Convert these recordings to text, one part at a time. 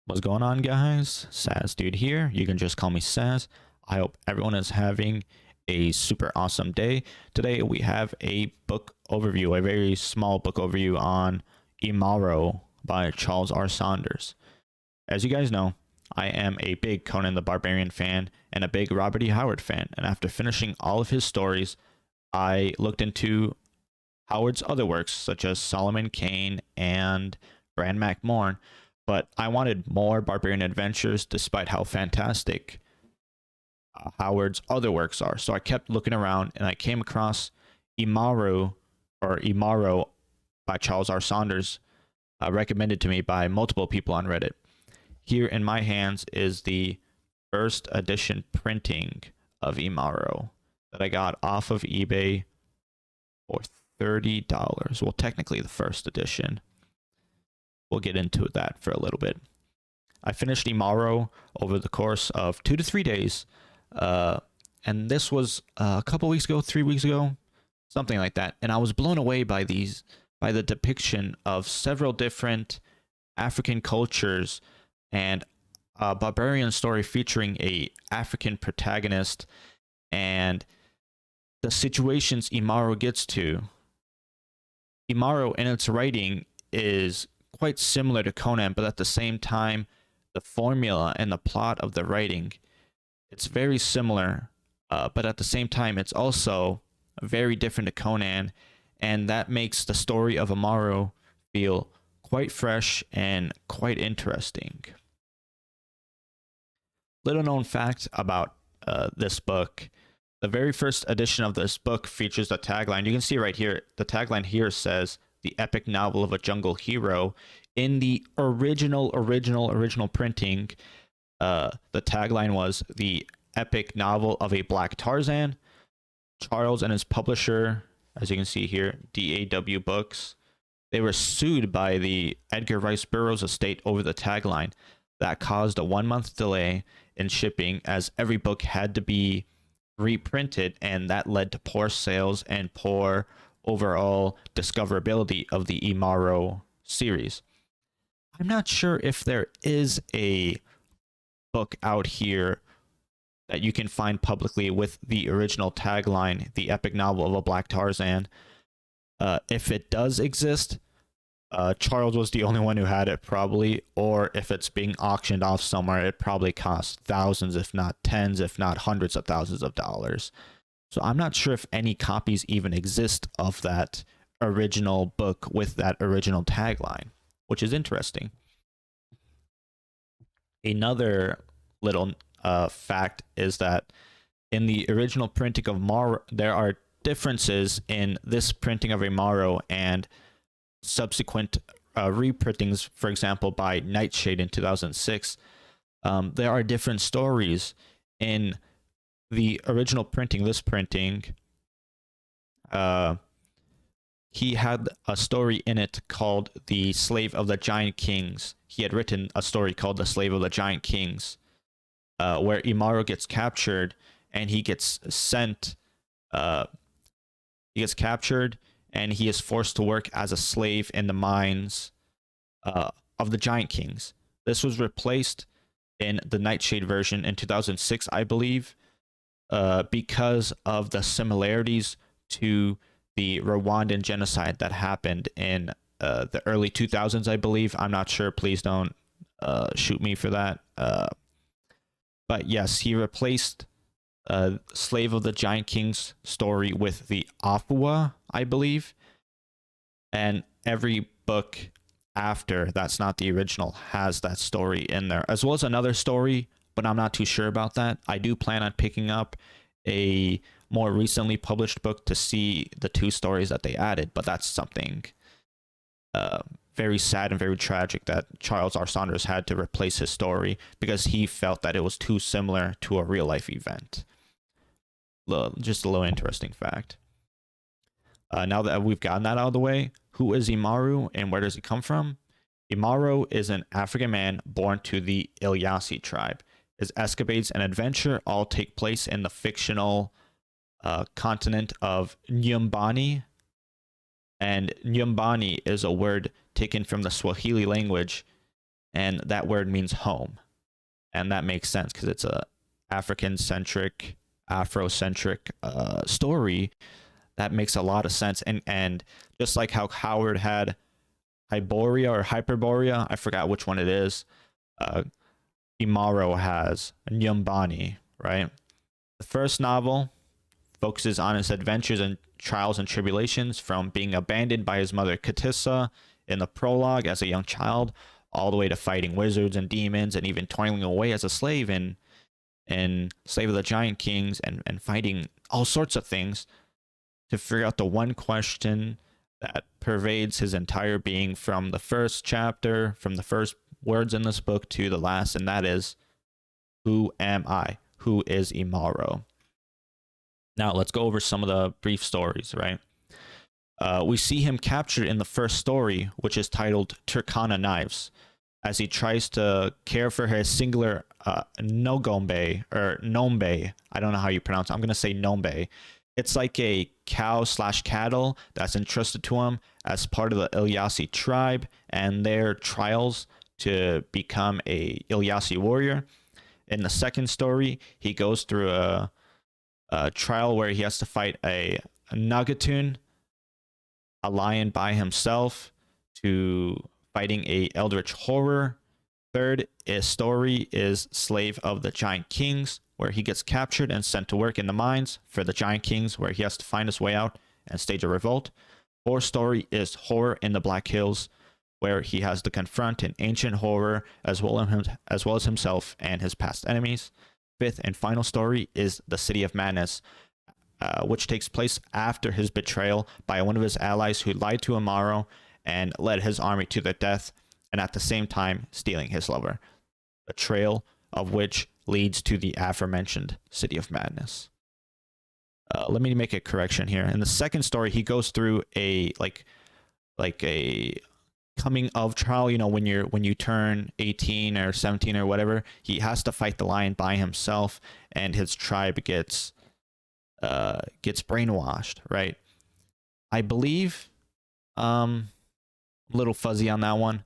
What's going on, guys? SasDood here. You can just call me Sas. I hope everyone is having a super awesome day. Today we have a book overview, a very small book overview on Imaro by Charles R. Saunders. As you guys know, I am a big Conan the Barbarian fan and a big Robert E. Howard fan, and after finishing all of his stories, I looked into Howard's other works, such as Solomon Kane and Bran Mac Morn, but I wanted more barbarian adventures despite how fantastic Howard's other works are. So I kept looking around and I came across Imaro by Charles R. Saunders, recommended to me by multiple people on Reddit. Here in my hands is the first edition printing of Imaro that I got off of eBay for $30. Well, technically the first edition. We'll get into that for a little bit. I finished Imaro over the course of 2 to 3 days, and this was a couple weeks ago, 3 weeks ago, something like that. And I was blown away by the depiction of several different African cultures and a barbarian story featuring a African protagonist and the situations Imaro gets to. Imaro in its writing is quite similar to Conan, but at the same time, the formula and the plot of the writing, it's very similar, but at the same time, it's also very different to Conan, and that makes the story of Imaro feel quite fresh and quite interesting. Little known fact about this book: the very first edition of this book features a tagline. You can see right here, the tagline here says, "The epic novel of a jungle hero." In the original printing, the tagline was "The epic novel of a black Tarzan." Charles and his publisher, as you can see here, DAW Books, they were sued by the Edgar Rice Burroughs estate over the tagline. That caused a 1-month delay in shipping, as every book had to be reprinted, and that led to poor sales and poor overall discoverability of the Imaro series. I'm not sure if there is a book out here that you can find publicly with the original tagline, "The epic novel of a black Tarzan." If it does exist, Charles was the only one who had it, probably, or if it's being auctioned off somewhere, it probably costs thousands, if not tens, if not hundreds of thousands of dollars. So I'm not sure if any copies even exist of that original book with that original tagline, which is interesting. Another little fact is that in the original printing of Imaro, there are differences in this printing of Imaro and subsequent reprintings, for example, by Nightshade in 2006. There are different stories in the original printing. This printing, he had a story in it called "The Slave of the Giant Kings." He had written a story called "The Slave of the Giant Kings," where Imaro gets captured and he gets sent. He gets captured and he is forced to work as a slave in the mines of the Giant Kings. This was replaced in the Nightshade version in 2006, I believe, because of the similarities to the Rwandan genocide that happened in the early 2000s, I believe. I'm not sure. Please don't shoot me for that. But yes, he replaced Slave of the Giant Kings story with the Afua, I believe. And every book after that's not the original has that story in there, as well as another story, but I'm not too sure about that. I do plan on picking up a more recently published book to see the 2 stories that they added, but that's something very sad and very tragic that Charles R. Saunders had to replace his story because he felt that it was too similar to a real life event. Just a little interesting fact. Now that we've gotten that out of the way, who is Imaro and where does he come from? Imaro is an African man born to the IIyassai tribe. His escapades and adventure all take place in the fictional continent of Nyumbani. And Nyumbani is a word taken from the Swahili language and that word means home. And that makes sense because it's a African-centric, Afrocentric story. That makes a lot of sense. And just like how Howard had Hyboria or Hyperborea, I forgot which one it is, Imaro has Nyumbani, right? The first novel focuses on his adventures and trials and tribulations, from being abandoned by his mother Katissa in the prologue as a young child, all the way to fighting wizards and demons, and even toiling away as a slave in Slave of the Giant Kings, and fighting all sorts of things to figure out the one question that pervades his entire being, from the first chapter, from the first words in this book to the last, and that is, who am I? Who is Imaro? Now, let's go over some of the brief stories, right? We see him captured in the first story, which is titled Turkana Knives, as he tries to care for his singular Nogombe, or Nombe. I don't know how you pronounce it. I'm going to say Nombe. It's like a cow/cattle that's entrusted to him as part of the IIyassai tribe and their trials to become a IIyassai warrior. In the second story, he goes through a trial where he has to fight a Nagatun, a lion by himself, to fighting a eldritch horror. Third story is Slave of the Giant Kings, where he gets captured and sent to work in the mines for the Giant Kings, where he has to find his way out and stage a revolt. Fourth story is Horror in the Black Hills, where he has to confront an ancient horror as well as himself and his past enemies. Fifth and final story is The City of Madness, which takes place after his betrayal by one of his allies who lied to Imaro and led his army to their death, and at the same time stealing his lover. Betrayal of which leads to the aforementioned City of Madness. Let me make a correction here. In the second story, he goes through a like a coming of trial. You know, when you turn 18 or 17 or whatever, he has to fight the lion by himself, and his tribe gets brainwashed. Right? I believe, a little fuzzy on that one,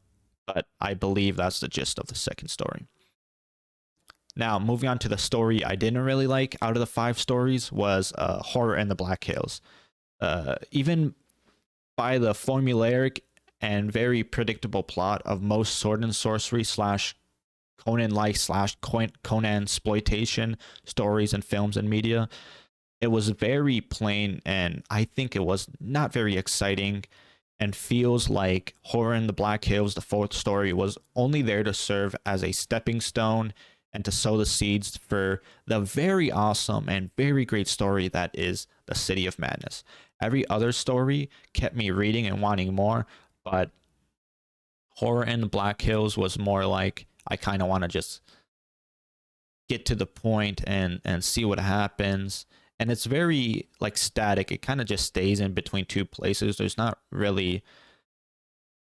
but I believe that's the gist of the second story. Now, moving on to the story I didn't really like out of the 5 stories was Horror in the Black Hills. Even by the formulaic and very predictable plot of most sword and sorcery / Conan-like / Conan exploitation stories and films and media, it was very plain, and I think it was not very exciting, and feels like Horror in the Black Hills, the 4th story, was only there to serve as a stepping stone and to sow the seeds for the very awesome and very great story that is The City of Madness. Every other story kept me reading and wanting more, but Horror in the Black Hills was more like, I kind of want to just get to the point and see what happens. And it's very like static. It kind of just stays in between 2 places. There's not really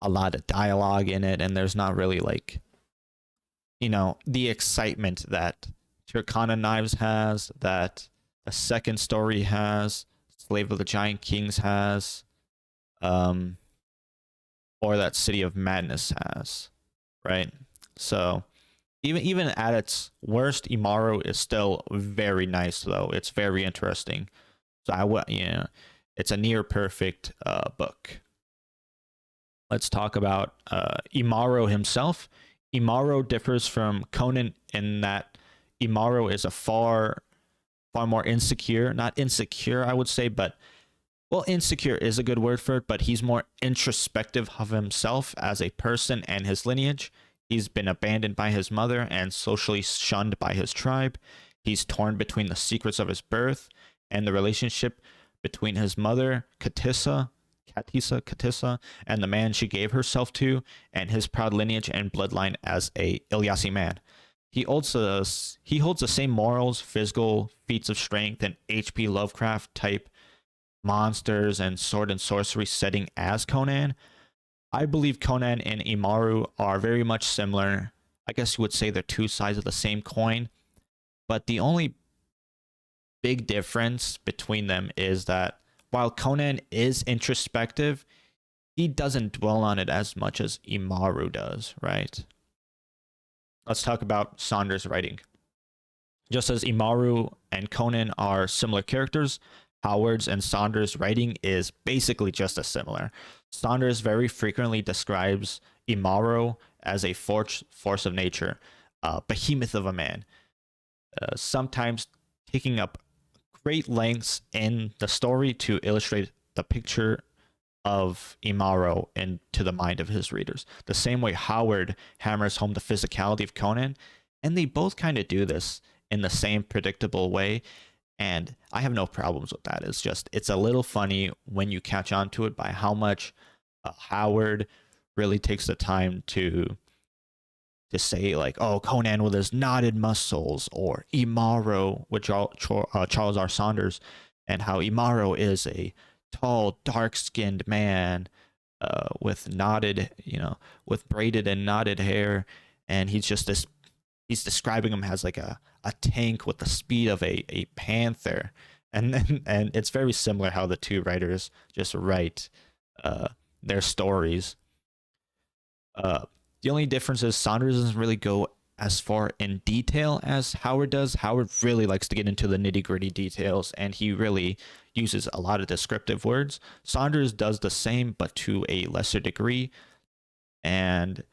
a lot of dialogue in it, and there's not really like, you know, the excitement that Turkana Knives has, that a second story has, Slave of the Giant Kings has, or that City of Madness has, right? So even at its worst, Imaro is still very nice, though. It's very interesting. So it's a near perfect book. Let's talk about Imaro himself. Imaro differs from Conan in that Imaro is a far more insecure, not insecure, I would say, but, well, insecure is a good word for it, but he's more introspective of himself as a person and his lineage. He's been abandoned by his mother and socially shunned by his tribe. He's torn between the secrets of his birth and the relationship between his mother, Katissa, and the man she gave herself to, and his proud lineage and bloodline as a IIyassai man. He holds the same morals, physical feats of strength, and H.P. Lovecraft type monsters and sword and sorcery setting as Conan. I believe Conan and Imaro are very much similar. I guess you would say they're 2 sides of the same coin, but the only big difference between them is that while Conan is introspective, he doesn't dwell on it as much as Imaro does, right? let's talk about Saunders' writing. Just as Imaro and Conan are similar characters, Howard's and Saunders' writing is basically just as similar. Saunders very frequently describes Imaro as a force of nature, a behemoth of a man, sometimes taking up great lengths in the story to illustrate the picture of Imaro into the mind of his readers. The same way Howard hammers home the physicality of Conan, and they both kind of do this in the same predictable way. And I have no problems with that. It's a little funny when you catch on to it by how much Howard really takes the time to say, like, oh, Conan with his knotted muscles, or Imaro with Charles R. Saunders, and how Imaro is a tall, dark-skinned man with knotted, with braided and knotted hair, and he's describing him as like a tank with the speed of a panther, and it's very similar how the two writers just write their stories. The only difference is Saunders doesn't really go as far in detail as Howard does. Howard really likes to get into the nitty-gritty details, and he really uses a lot of descriptive words. Saunders does the same, but to a lesser degree. And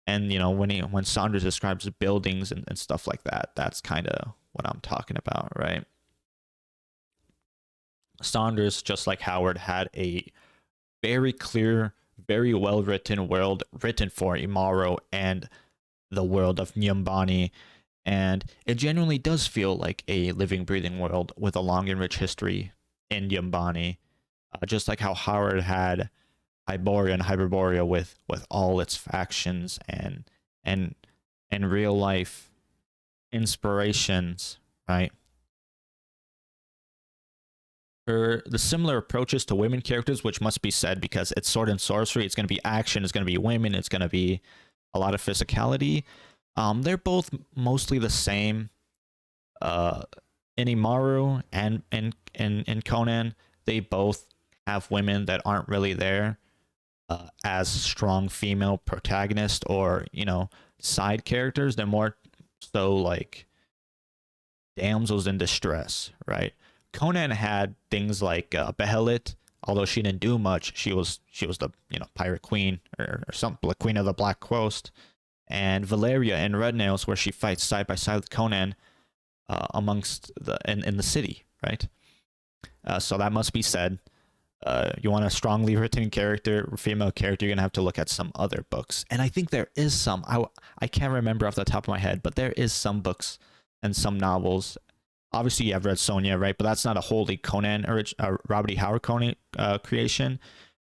when Saunders describes buildings and stuff like that, that's kind of what I'm talking about, right? Saunders, just like Howard, had a very clear, very well written world written for Imaro and the world of Nyumbani, and it genuinely does feel like a living, breathing world with a long and rich history in Nyumbani, just like how Howard had Hyboria and Hyperborea with all its factions and real life inspirations, right? For the similar approaches to women characters, which must be said because it's sword and sorcery, it's going to be action, it's going to be women, it's going to be a lot of physicality. They're both mostly the same. In Imaro and in Conan, they both have women that aren't really there as strong female protagonists or side characters. They're more so like damsels in distress, right? Conan had things like Behelit, although she didn't do much. She was the pirate queen or something, queen of the Black Coast, and Valeria in Red Nails, where she fights side by side with Conan amongst in the city, right? So that must be said. You want a strongly written character, female character, you're gonna have to look at some other books, and I think there is some. I can't remember off the top of my head, but there is some books and some novels. Obviously, you have Red Sonja, right? But that's not a wholly Conan or Robert E. Howard Conan creation.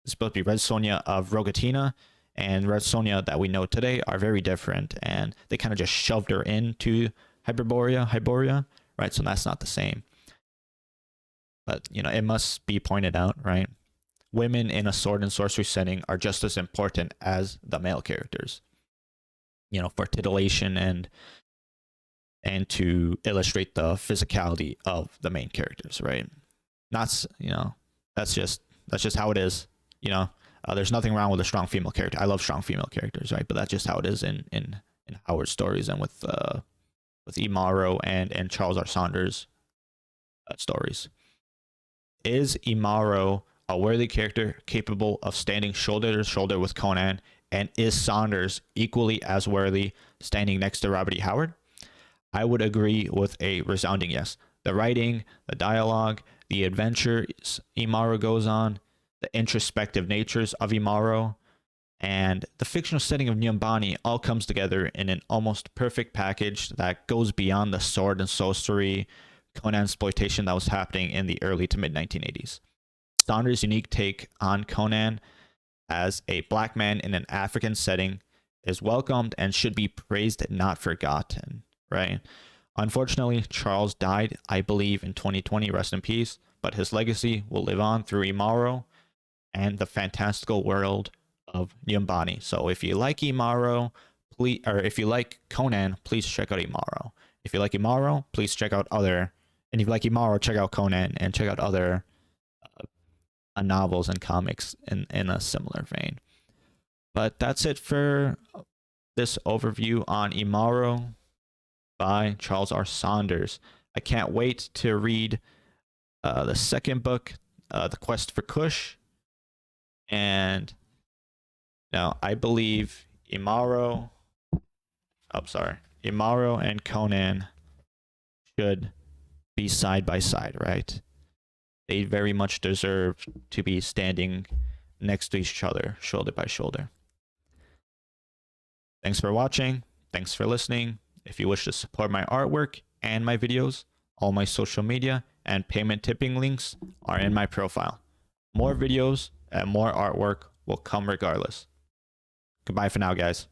It's supposed to be Red Sonja of Rogatina, and Red Sonja that we know today are very different, and they kind of just shoved her into Hyboria, right? So that's not the same. But it must be pointed out, right? Women in a sword and sorcery setting are just as important as the male characters, for titillation and to illustrate the physicality of the main characters, right? That's just how it is. There's nothing wrong with a strong female character. I love strong female characters, right? But that's just how it is in Howard's stories and with Imaro and Charles R. Saunders stories. Is Imaro a worthy character capable of standing shoulder to shoulder with Conan, and is Saunders equally as worthy standing next to Robert E. Howard? I would agree with a resounding yes. The writing, the dialogue, the adventures Imaro goes on, the introspective natures of Imaro, and the fictional setting of Nyumbani all comes together in an almost perfect package that goes beyond the sword and sorcery Conan exploitation that was happening in the early to mid 1980s. Saunders' unique take on Conan as a black man in an African setting is welcomed and should be praised, not forgotten, right? Unfortunately, Charles died, I believe, in 2020, rest in peace, but his legacy will live on through Imaro and the fantastical world of Nyumbani. So if you like Imaro, please, or if you like Conan, please check out Imaro. If you like Imaro, please check out other, and if you like Imaro, check out Conan and check out other novels and comics in a similar vein. But that's it for this overview on Imaro by Charles R. Saunders. I can't wait to read the second book, The Quest for Kush. And now I believe Imaro and Conan should be side by side, right? They very much deserve to be standing next to each other, shoulder by shoulder. Thanks for watching. Thanks for listening. If you wish to support my artwork and my videos, all my social media and payment tipping links are in my profile. More videos and more artwork will come regardless. Goodbye for now, guys.